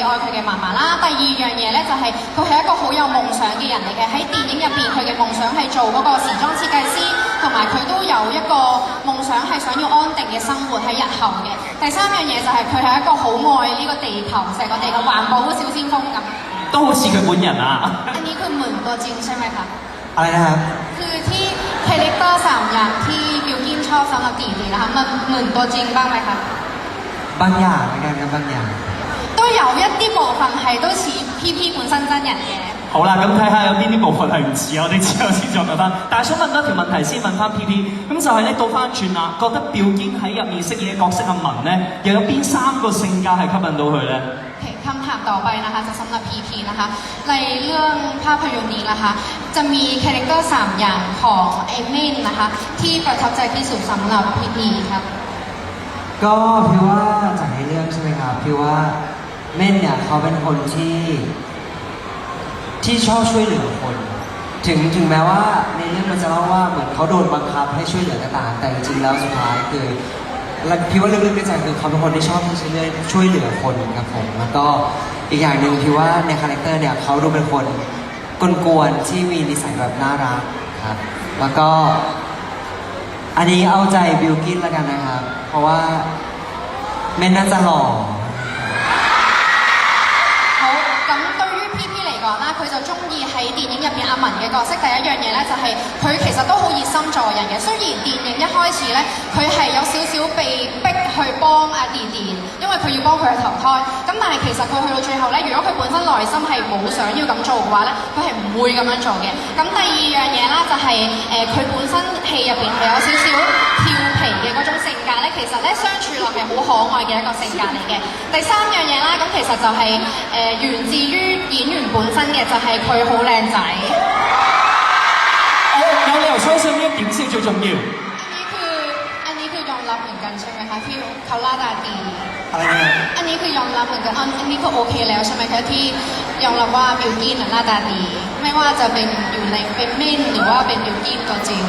愛佢嘅嫲嫲啦。第二樣嘢咧就係佢係一個好有夢想嘅人嚟嘅，喺電影入邊佢嘅夢想係做嗰個時裝設計師，同埋佢都有一個夢想係想要安定嘅生活喺日後嘅。第三樣嘢就係佢係一個好愛呢個地球，成個地球環保小先鋒咁。都好似佢本人啊！อันนี้คือเหมือนตัวจริงใช่ไหมคะอะไรนะครับคือที่คาแรคเตอร์3อย่างที่บิวกินชอบสำหรับตีตีนะคะมันเหมือนตัวจริงบ้างไหมคะบางอย่างเหมือนกันครับบางอย่าง都有一啲部分係都似 PP 本身真人嘅。好啦，咁睇下有邊啲部分係唔似，我哋之後先再問翻。但係想問多條問題先，問翻 PP， 咁就係咧倒翻轉啦，覺得表堅喺入面飾演嘅角色阿文咧，又有邊3個性格係吸引到佢咧？คำถามต่อไปนะคะจะสำหรับ PP นะคะในเรื่องภาพยนตร์นี้นะคะจะมีคาแรคเตอร์3อย่างของเอเมนนะคะที่ประทับใจที่สุดสำหรับ PP ครับก็พี่ว่าจากในเรื่องใช่ไหมครับพี่ว่าเม่นเนี่ยเขาเป็นคนที่ชอบช่วยเหลือคนถึงแม้ว่าในเรื่องมันจะเล่าว่าเหมือนเขาโดนบังคับให้ช่วยเหลือก็ตามแต่จริงๆแล้วสุดท้ายคือพี่ว่าลึกๆในใจคือเขาเป็นคนที่ชอบที่จะช่วยเหลือคนครับผมแล้วก็อีกอย่างหนึ่งพี่ว่าในคาแรคเตอร์เนี่ยเขาดูเป็นคนกวนๆที่มีนิสัยแบบน่ารักครับแล้วก็อันนี้เอาใจบิลกินแล้วกันนะครับเพราะว่าเม่นน่าจะหล่อ好，咁對於 PP 嚟講啦，佢就中意喺電影入邊阿文嘅角色。第一樣嘢咧就係佢其實都好熱心助人嘅。雖然電影一開始咧佢係有少少被逼去幫阿弟弟，因為佢要幫佢去投胎。咁但係其實佢去到最後咧，如果佢本身內心係冇想要咁做嘅話咧，佢係唔會咁樣做嘅。咁第二樣嘢啦就係佢本身戲入邊係有少少調皮嘅嗰種性格咧，其實咧相處落係好可愛嘅一個性格嚟嘅。第三樣嘢啦，咁其實就係源自於演員本身嘅，就係佢好靚仔。有理由相信呢一點先最重要。อันนี้คือยอมรับเหมือนกันใช่ไหมคะที่เขาหน้าตาดีอะไรนะอันนี้คือยอมรับเหมือนกันอันนี้ก็โอเคแล้วใช่ไหมคะที่ยอมรับว่าบิลกิ้นหน้าตาดีไม่ว่าจะเป็นอยู่ในเป็นเม่นหรือว่าเป็นบิลกิ้นตัวจริง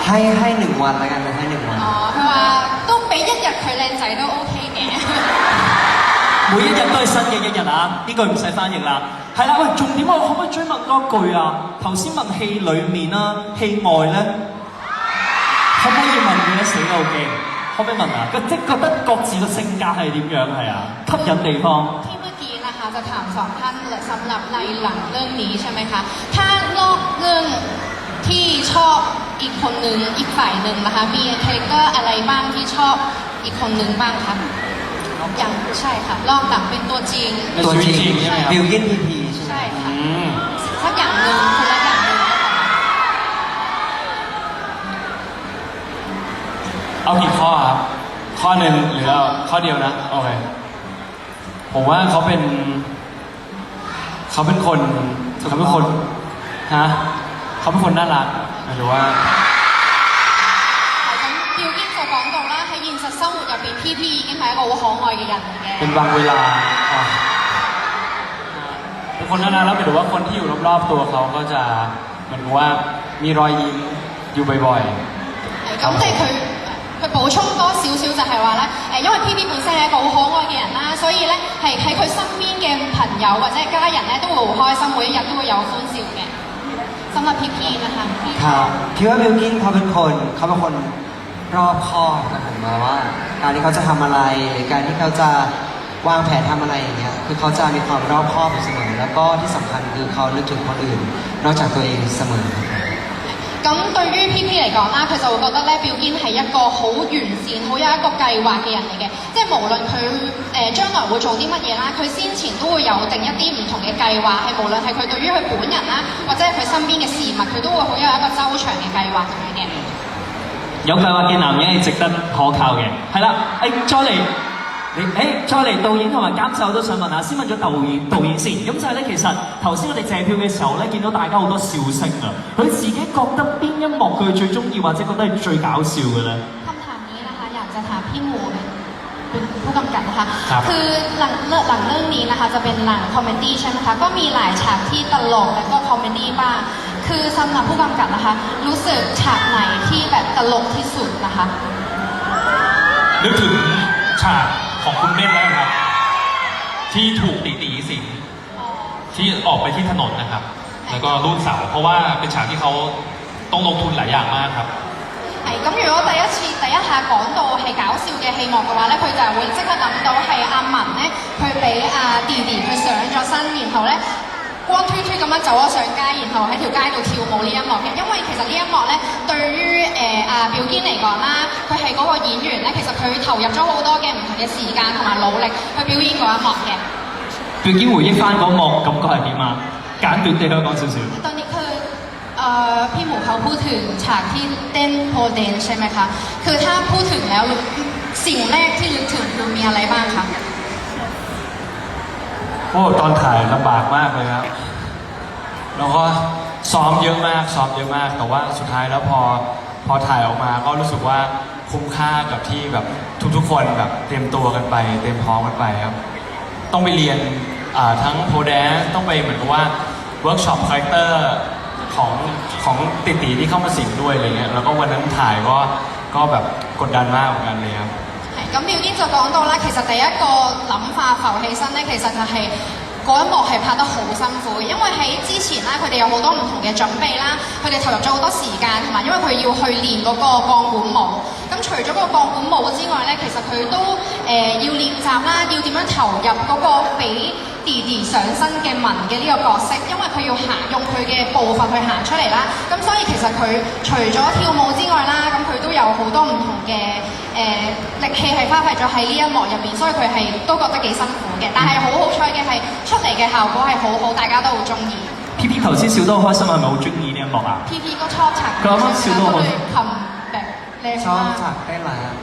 ให้1 วันแล้วกันนะให้1 วันอ๋อเพราะว่า都俾一日佢靚仔都 OK 嘅每一日都係新嘅一日啊！呢句唔使翻譯啦。係啦，喂，重點我可唔可以追問多句啊？頭先問戲裡面啦，戲外咧，可唔可以問佢咧？死啦，好驚！可唔可以問啊？即係覺得各自嘅性格係點樣係啊？吸引地方。ที่เมื่อกี้นะคะจะถาม2 ท่านสำหรับในหลังเรื่องนี้ใช่ไหมคะถ้านอกเรื่องที่ชอบอีกคนหนึ่งอีกฝ่ายหนึ่งนะคะมีคาแรคเตอร์อะไรบ้างที่ชอบอีกคนหนึ่งบ้างคะอย่างใช่ค่ะรอบหลังเป็นตัวจริงตัวจริงใช่ไหมบิลกิน PP ใช่ไหมใช่ค่ะสักอย่างหนึ่งคนละอย่างหนึ่งเอากี่ข้อครับข้อหนึ่งหรือเอาข้อเดียวนะโอเคผมว่าเขาเป็นคนฮะเขาเป็นคนน่ารักหรือว่าบิลกิ้น就講到啦，喺現實生活入邊 PP 已經係一個好可愛嘅人嚟嘅。เป็นบางเวลาเป็นคนน่ารักแล้วหมายถึงว่าคนที่อยู่รอบๆตัวเขาก็จะเหมือนว่ามีรอยยิ้มอยู่บ่อยๆ。咁即係佢補充多少少就係話咧，因為 PP 本身係一個好可愛嘅人啦，所以咧係喺佢身邊嘅朋友或者係家人咧都會好開心，每一日都會有歡笑嘅。สำหรับ PP นะคะครับพี่ว่าบิลกินเขาเป็นคนรอบคอบนะผมมาว่าการที่เขาจะทำอะไรหรือการที่เขาจะวางแผนทำอะไรอย่างเงี้ยคือเขาจะมีความรอบคอบอยู่เสมอแล้วก็ที่สำคัญคือเขานึกถึงคนอื่นนอกจากตัวเองเสมอ咁對於 PP 嚟講啦，佢就會覺得咧，表堅係一個好完善、好有一個計劃嘅人嚟嘅。即係無論佢將來會做啲乜嘢啦，佢先前都會有定一啲唔同嘅計劃，係無論係佢對於佢本人啦，或者係佢身邊嘅事物，佢都會好有一個周詳嘅計劃咁樣嘅。有計劃嘅男人係值得可靠嘅。係啦，再嚟導演同埋監製我都想問下，先問咗導演先。咁就係咧，其實頭先我哋謝票嘅時候咧，見到大家好多笑聲啊。佢自己覺得邊一幕佢最中意，或者覺得係最搞笑嘅咧？คำถามนี้นะคะอยากจะถามพี่หมูเป็นผู้กำกับนะคะคือหลังเรื่องนี้นะคะจะเป็นหนังคอมเมดี้ใช่ไหมคะก็มีหลายฉากที่ตลกและก็คอมเมดี้บ้างคือสำหรับผู้กำกับนะคะรู้สึกฉากไหนที่แบบตลกที่สุดนะคะนึกถึงฉากของคุณเม่นแล้วครับที่ ที่ถูกตีสิงที่ออกไปที่ถนนนะครับแล้วก็รูดเสาเพราะว่าเป็นฉากที่เขาต้องลงทุนหลายอย่างมากครับ 係咁，如果第一下講到係搞笑嘅戲幕嘅話咧，佢就係會即刻諗到係阿文咧，佢俾阿弟弟佢上咗身，然後咧光推推咁樣走咗上街，然後喺條街度跳舞呢一幕嘅。因為其實呢一幕咧，對於阿表堅嚟講啦，佢係嗰個演員咧，其實佢投入咗好多嘅唔同嘅時間同埋努力去表演嗰一幕嘅。表堅回憶翻嗰幕感覺係點啊？簡短地可以講少少。ตอนนี้คือพี่หมูเขาพูดถึงฉากที่เต้นโพเดนใช่ไหมคะคือถ้าพูดถึงแล้วสิ่งแรกที่นึกถึงคือมีอะไรบ้างคะโอ้ตอนถ่ายลำบากมากเลยครับแล้วก็ซ้อมเยอะมากแต่ว่าสุดท้ายแล้วพอถ่ายออกมาก็รู้สึกว่าคุ้มค่ากับที่แบบทุกคนแบบเตรียมตัวกันไปเตรียมพร้อมกันไปครับต้องไปเรียนทั้งโพแดนต้องไปเหมือนกับว่าเวิร์กช็อปคาแรคเตอร์ของติตีที่เข้ามาสิงด้วยอะไรเงี้ยแล้วก็วันนั้นถ่ายก็แบบกดดันมากเหมือนกันเลยครับ咁妙堅就講到啦，其實第一個諗法浮起身咧，其實就係嗰一幕係拍得好辛苦嘅，因為喺之前咧，佢哋有好多唔同嘅準備啦，佢哋投入咗好多時間，同埋因為佢要去練嗰個鋼管舞。咁除咗個鋼管舞之外咧，其實佢都要練習啦，要點樣投入嗰個俾弟弟上身嘅文嘅呢個角色，因為佢要用佢嘅步伐去行出嚟啦。咁所以其實佢除咗跳舞之外啦，咁佢都有好多唔同嘅力氣係花費咗喺呢一幕入邊，所以佢係都覺得幾辛苦嘅。但係好好彩嘅係出嚟嘅效果係好好，大家都好中意。P P 頭先笑得好開心，係咪好中意呢一幕啊 P P ก็ชอบฉากนี้ใช่ไหมคะก็เลยทำแบบแรง ชอบ มาก ฉากเต้นอะไรครับ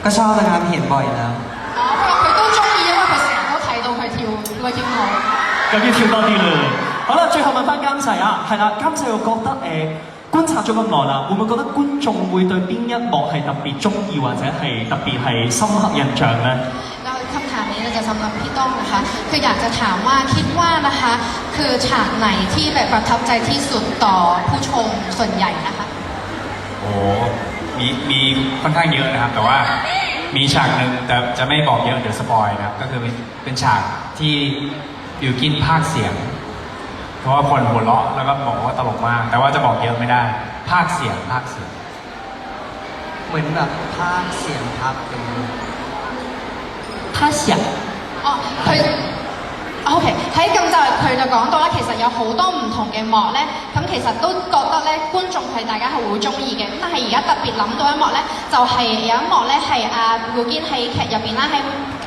ก็ชอบนะครับเห็นบ่อยแล้ว อ๋อ佢都中意，因為佢成日都睇到佢跳舞。咁要跳多啲啦。好啦，最後問翻監製啊，係啦，監製又覺得觀察咗咁耐啦，會唔會覺得觀眾會對邊一幕係特別中意或者係特別係深刻印象呢？แล้วคำถามนี้เราจะสำหรับพี่ต้องนะคะคืออยากจะถามว่าคิดว่านะคะคือฉากไหนที่แบบประทับใจที่สุดต่อผู้ชมส่วนใหญ่นะคะโอ้มีค่อนข้างเยอะนะครับแต่ว่ามีฉากหนึ่งแต่จะไม่บอกเยอะเดี๋ยวสปอยนะครับก็คือเป็นฉากที่บิวกินพากย์เสียงเพราะว่าคนหัวเราะแล้วก็บอกว่าตลกมากแต่ว่าจะบอกเยอะไม่ได้พากย์เสียงเหมือนแบบพากย์เสียงพับเป็น他想哦佢OK，喺咁就佢就講到咧，其實有好多唔同嘅幕咧，咁其實都覺得咧觀眾係大家係會中意嘅。咁但係而家特別諗到一幕咧，就係有一幕咧係阿會堅喺劇入邊啦，喺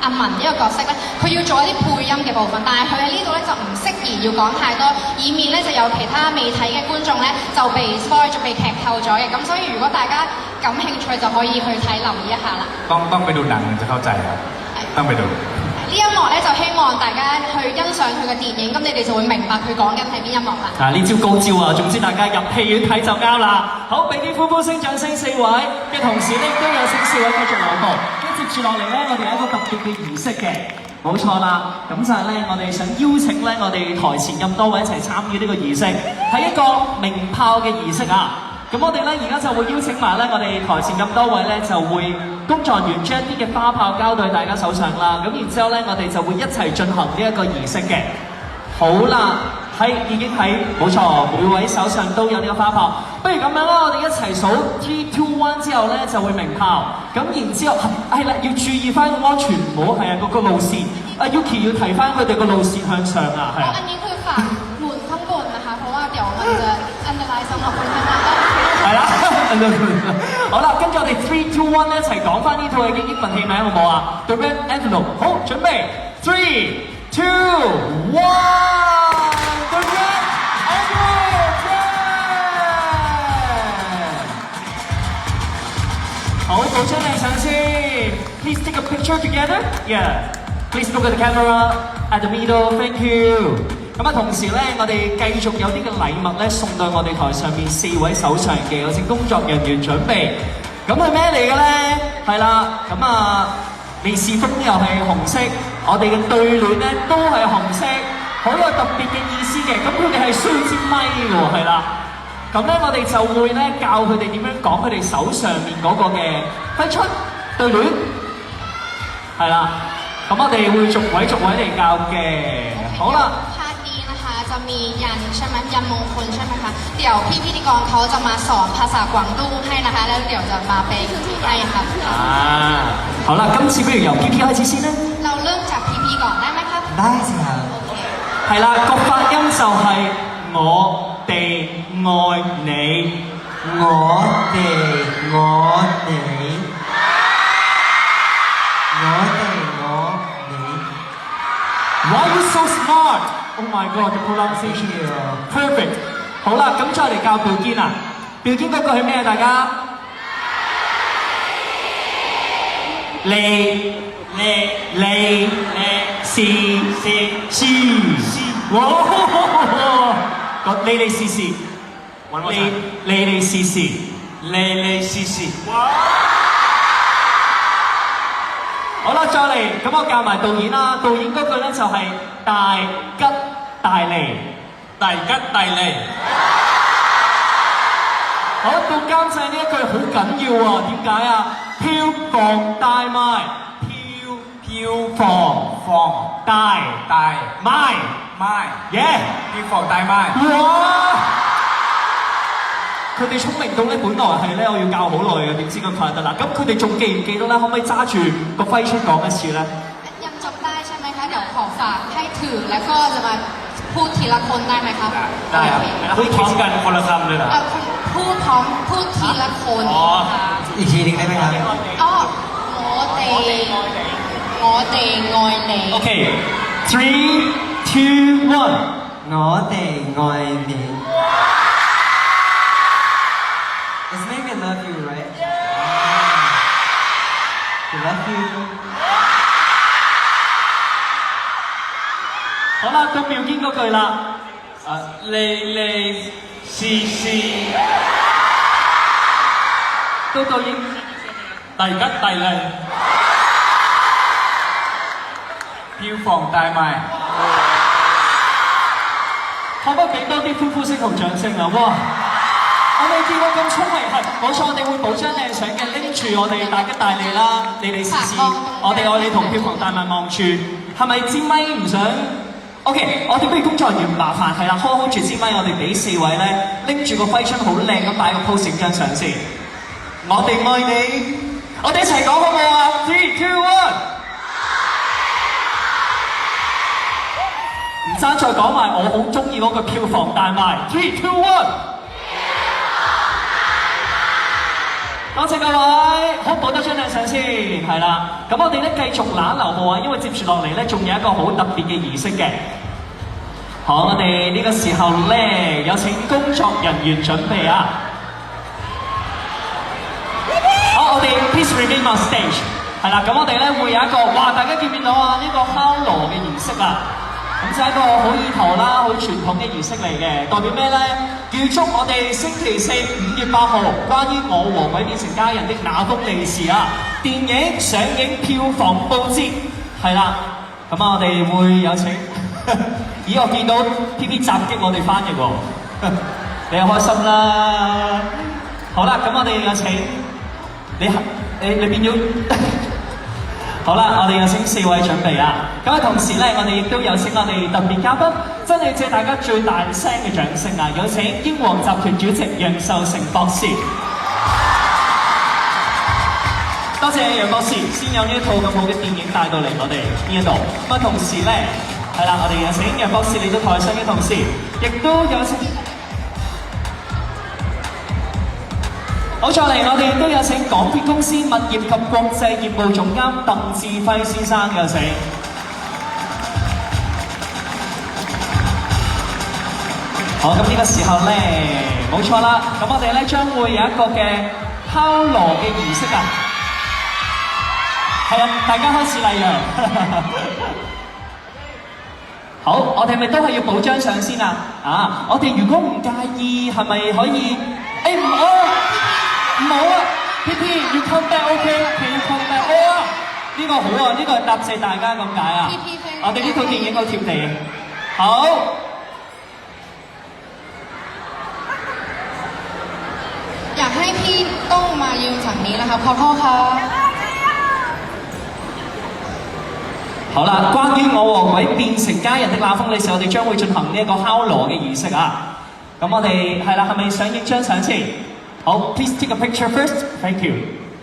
阿文呢個角色咧，佢要做一啲配音嘅部分，但係佢喺呢度咧就唔適宜要講太多，以免咧就有其他未睇嘅觀眾咧就被 spoil 咗、被劇透咗嘅。咁所以如果大家感興趣就可以去睇留意一下啦。ต้องไปดูหนังจะเข้าใจครับต้องไปดู呢一幕咧就希望大家去欣賞佢嘅電影，咁你哋就會明白佢講緊係邊一幕啦。呢招高招啊！總之大家入戲院睇就啱啦。好，俾啲歡呼聲、掌聲4位嘅同時咧，都有請4位繼續留步。跟接住落嚟咧，我哋有一個特別嘅儀式嘅，冇錯啦。咁就係咧，我哋想邀請咧，我哋台前咁多位一齊參與呢個儀式，係一個鳴炮嘅儀式啊！咁我哋咧而家就會邀請埋咧，我哋台前咁多位咧就會工作人員將啲嘅花炮交到大家手上啦。咁然之後咧，我哋就會一齊進行呢一個儀式嘅。好啦，已經喺冇錯，每位手上都有呢個花炮。不如咁樣啦，我哋一齊數 3, 2, 1之後咧就會鳴炮。咁然之後係啦，要注意翻個安全帽係啊嗰個路線。阿 Yuki 要提翻佢哋個路線向上啊，係啊。อันนี้คือฝากหมุนข้างบนนะคะเพราะว่าเดี๋ยวมันจะอันตรายสำหรับคนข้างล่าง係啦，好啦，跟住我哋3, 2, 1咧一齊講翻呢套嘅英文戲名好唔好啊 ？The Red Envelope， 好，準備3, 2, 1 The Red Envelope， 好，報出嚟上先 ，Please take a picture together. Yeah，please look at the camera at the middle. Thank you。咁啊，同時咧，我哋繼續有啲嘅禮物咧送到我哋台上面4位手上嘅，有請工作人員準備。咁係咩嚟嘅咧？係啦，咁啊，利是封又係紅色，我哋嘅對聯咧都係紅色，好有特別嘅意思嘅。咁佢哋係需要支咪嘅喎，係啦。咁咧，我哋就會咧教佢哋點樣講佢哋手上面嗰個嘅揮出對聯，係啦。咁我哋會逐位嚟教嘅。好啦。ภาคนี้นะคะจะมียันใช่ไหมยันมงคลใช่ไหมคะเดี๋ยวพี่พิธีกรเขาจะมาสอนภาษากวางตุ้งให้นะคะแล้วเดี๋ยวจะมาเป็นให้ค่ะ 好啦，今次不如由 P P 開始先啦。 เราเริ่มจากพีพีก่อนได้ไหมครับ ได้สิครับ 係啦，個發音就係我哋愛你。我哋我哋你 Why you so smart? Oh my god, the pronunciation is perfect. 好啦，咁再嚟教表堅啊。表堅嗰個係咩啊？大家？你哇！個你試試。你試試。好啦，再嚟，咁我教埋導演啦。導演嗰句咧就係大吉大利。好，到監製呢一句好緊要啊，點解啊？票房大賣，票房大賣，耶！票房大賣。哇！佢哋聰明到咧，本來係咧我要教好耐嘅，點知咁快得啦？咁佢哋仲記唔記得咧？可唔可以揸住個揮春講一次咧？ยังจำได้ใช่ไหมคะเดี๋ยวขอฝากให้ถือแล้วก็จะมาพูดทีละคนได้ไหมครับ ได้ครับพูดพร้อมกันคนละคำเลยเหรอ พูดพร้อมพูดทีละคน อ๋อ ค่ะ อีกทีหนึงได้ไหมครับ อ๋อ我哋愛你 OK， 3, 2, 1。我哋愛你 It's make me love you, right? We love you. 好啦，到妙堅嗰句啦。你試到導演大吉大利，票房大賣。可唔可以俾多啲歡呼聲同掌聲啊？哇！我未見過咁聰明，係冇錯，我哋會補張靚相嘅，拎住我哋大吉大利啦，你試試，我哋愛你同票房大賣望住，係咪支咪唔想 ？OK， 我哋不如工作人員麻煩係啦，hold 住支咪，我哋俾4位咧拎住個揮春好靚咁擺個 pose 影張相先。我哋愛你，我哋一齊講好唔好啊？3, 2, 1。唔爭再講埋我好中意嗰個票房大賣。3, 2, 1。多謝各位，好補得張靚相先，係啦。咁我哋咧繼續揦留步啊，因為接住落嚟咧仲有一個好特別嘅儀式嘅。好，我哋呢個時候咧有請工作人員準備啊。好，我哋 please remain on stage。係啦，咁我哋咧會有一個，哇！大家見唔見到啊？呢個敲鑼嘅儀式啊！咁就係一個好意頭啦，好傳統嘅儀式嚟嘅，代表咩咧？預祝我哋星期4 5月8號關於我和鬼變成家人的那封利是啊，電影上映票房報捷，係啦。咁啊，我哋會有請，咦？我見到 PP 襲擊我哋翻譯喎，你又開心啦。好啦，咁我哋有請你變咗。好啦，我哋有請4位準備啦。咁啊，同時咧，我哋亦都有請我哋特別嘉賓，真係借大家最大聲嘅掌聲啊！有請英皇集團主席楊受成博士。多謝楊博士，先有呢一套咁好嘅電影帶到嚟我哋呢一度。咁啊，同時咧，係啦，我哋有請楊博士嚟到台上嘅同時，亦都有請。好，再嚟，我哋亦都有請港鐵公司物業及國際業務總監鄧志輝先生，有請。好，咁呢個時候咧，冇錯啦，咁我哋咧將會有一個嘅敲鑼嘅儀式啊。係啊，大家開始禮讓。好，我哋係咪都係要補張相先啊？啊，我哋如果唔介意，係咪可以？誒唔好。唔好啊 ，PP，you come back，OK，can you come back？ 哦，呢個好啊，呢個係答謝大家咁解啊。我哋呢套電影好貼地。好，อยากให้พี่ต้องมายืนฝั่งนี้นะคะขอโทษค่ะ好啦，關於我和鬼變成家人的那封利是，我哋將會進行呢一個敲鑼嘅儀式啊。咁我哋係啦，係咪想影張相先？好 ，please take a picture first，thank you。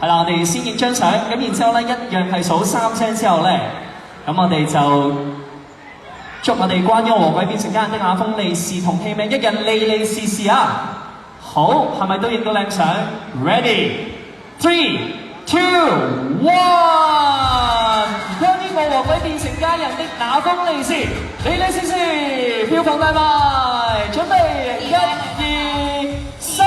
係啦，我哋先影張相，咁然之後咧一樣係數3聲之後咧，咁我哋就祝我哋關於我和鬼變成家人的那封利是同器皿一人利利是是啊！好，係咪都影到靚相 ？Ready， 3、2、1。關於我和鬼變成家人的那封利是，利利是是，票房大賣，準備1、2、3，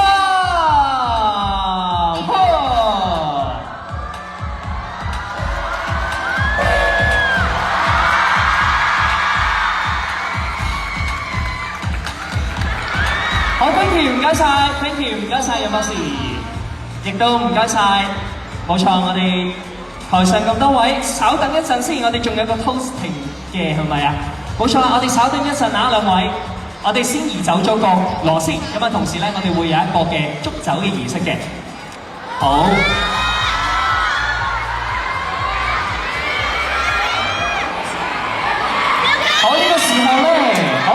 好 ，thank you， 唔該晒 ，thank you， 唔該晒，任博士，亦都唔該晒，冇錯，我哋台上咁多位，稍等一陣先，我哋仲有個 toasting 嘅，係咪啊？冇錯啦，我哋稍等一陣啊，兩位，我哋先移走咗個螺絲，咁啊，同時咧，我哋會有一個嘅祝酒嘅儀式嘅，好。好，呢個時候咧，好。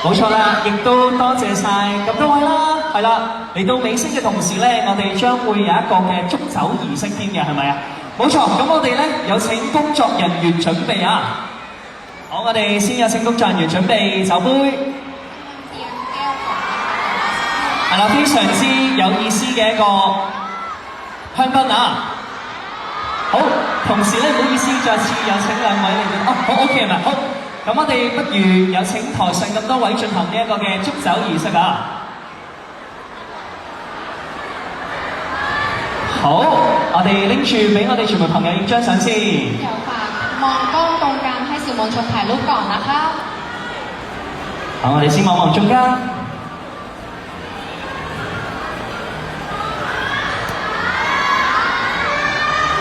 冇錯啦，亦都多謝晒咁多位啦，係啦，嚟到尾聲嘅同時咧，我哋將會有一個嘅祝酒儀式添嘅，係咪啊？冇錯，咁我哋咧有請工作人員準備啊！好，我哋先有請工作人員準備酒杯，係啦，非常之有意思嘅一個香檳啊！好，同時咧唔好意思，再次有請兩位嚟到，好 OK 係咪？好。咁我哋不如有請台上咁多位進行呢一個嘅祝酒儀式啊！好，我哋拎住俾我哋全部朋友影張相先。有ฝากมองกล้องตรงกลางให้สื่อมวลชนถ่ายรูปก่อนนะคะ。好，我哋先望望中間。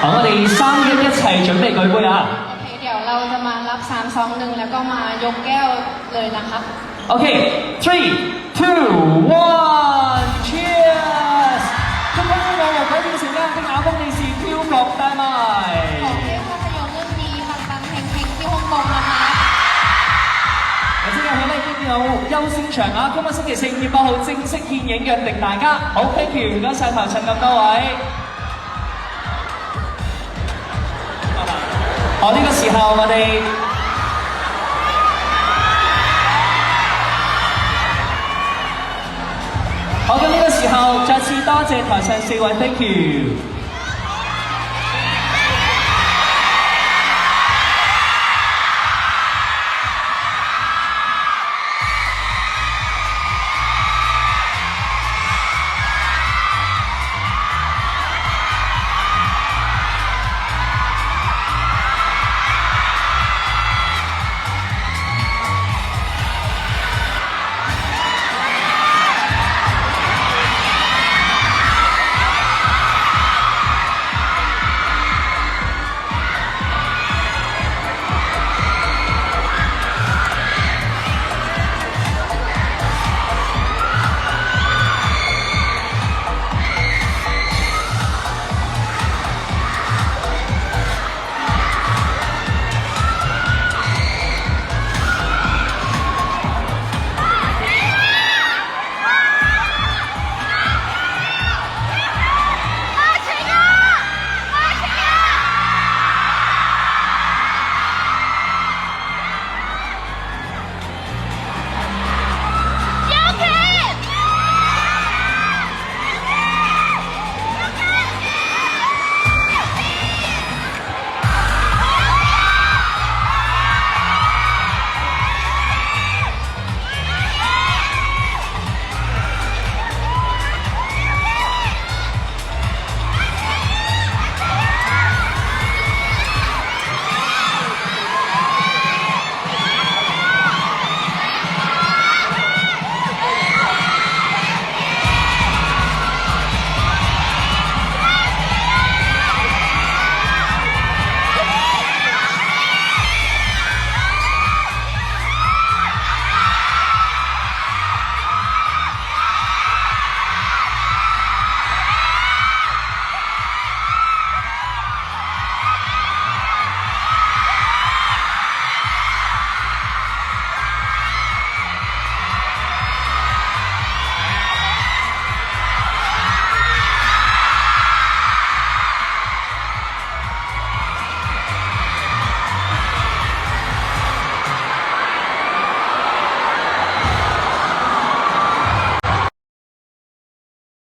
好，我哋3、1一齊準備舉杯啊！เดี๋ยวเราจะมารับ3 2 1แล้วก็มายกแก้วเลยนะคะ OK， 3、2、1 ，Cheers！ 祝關於我和鬼變成家人的那封利是票房大賣。ขอให้ภาพยนตร์เรื่องนี้ปังๆเฮงๆที่ฮ่องกงนะคะ。即日起咧已經有優先場啊！今日星期4、2月8號正式獻映，約定大家。好 ，thank you， 唔該晒台上咁多位。好，呢個時候我哋好，咁呢個時候再次多謝台上4位 ，thank you。